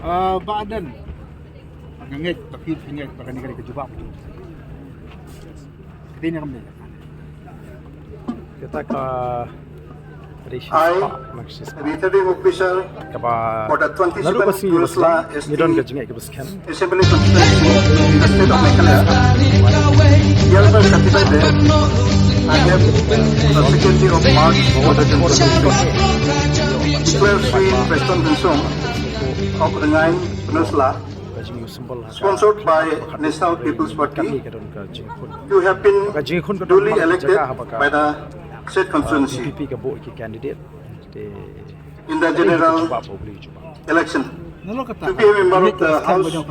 Bah Ardent ngengit tapi ngengit bahkan negara ke jubab tu. Ini kami. Kita ke I, returning official for the 27th Bursa Assembly Constituency in the state of Meghalaya, hereby certify that I have the security of March for the declare free Preston Bensong of Rengai Peninsula, sponsored by National People's Party, you have been duly elected by the state constituency in the general election to be a member of the House of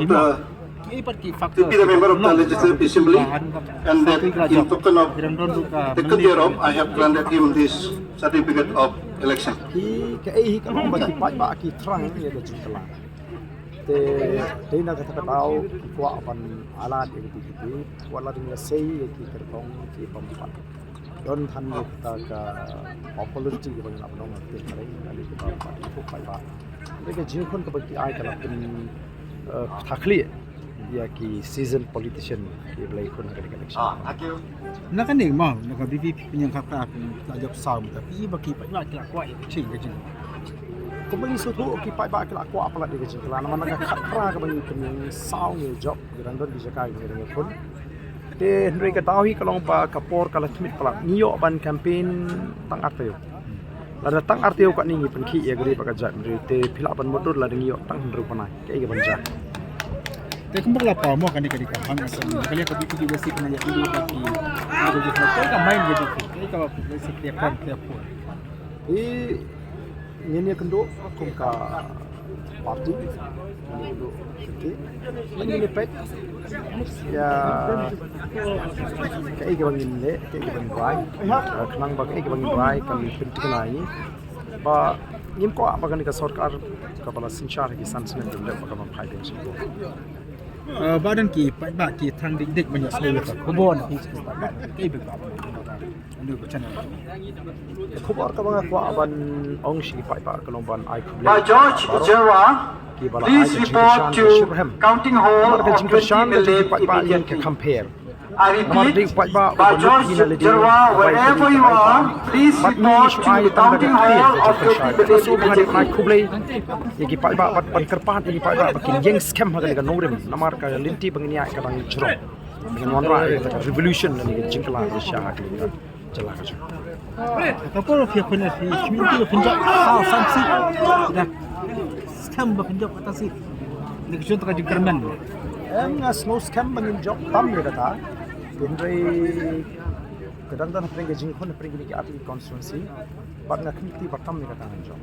to be a member of the Legislative Assembly, and that in token of taken care of, I have granted him this certificate of election. Don than kita ke apology ke banyak apa nama kita hari ini kita ikut baik. Mereka jingkon kebagi ay kalau pun thakli ya ki season politician di Blei kon hari election. Nak kan ni mah nak bibi penyangkap tak jawab sound tapi bagi banyak kita kuat cing ke cing. Kembali suatu okipai bak kelak kuat apalah di kecil. Kerana mana nak khatra ke banyak penyang sound ni job gerandon di jaga ini pun. Te mereka tahu kalau pak kapor kalau timit pelak niyo ban campaign tang arteo. Lada tang arteo kat ni penki ya gede pak jat mereka te pilak ban motor lada niyo tang hendak panai kayak ban jat. Te kumpul apa mau kan dekat hang asal. Kali aku bikin basic nanya dulu bagi. Aku jadi nak kau main jadi. Kau basic dia pun. Ini kendo kumka parti dulu ini pek ya kayak bangin le kayak bangin dry kenang bag kayak bangin dry kami penting lagi ba nim ko apa kan ka sarkar kapala sinchar ki sansmen dum le pakam phai den si badan ki ba ki thang dik banyak sekali ko bon ki kai be ba anu ko channel khabar ka bang ko aban ong shi pai ba kalomban ai khule By George Jerwa, please report to Counting Hall of 2011 compare. I repeat, by George Jerwa, wherever you are, please report to Counting Hall of 2011. Yagi pai ba ban kerpat yagi pai ba bakin yang scam ha kan nongrim namar ka linti bangnia ka bang jro dengan wanra revolution ni jingkla Malaysia ha kan jala ka jo kapor fi khuna fi community penjak samsi dah scam penjak atas si ni contoh ka jingkerman snow scam bangin job tam le kata indrai kadang-kadang pring ke jingkon pring ni ki ati constituency bak na kiti batam ni kata job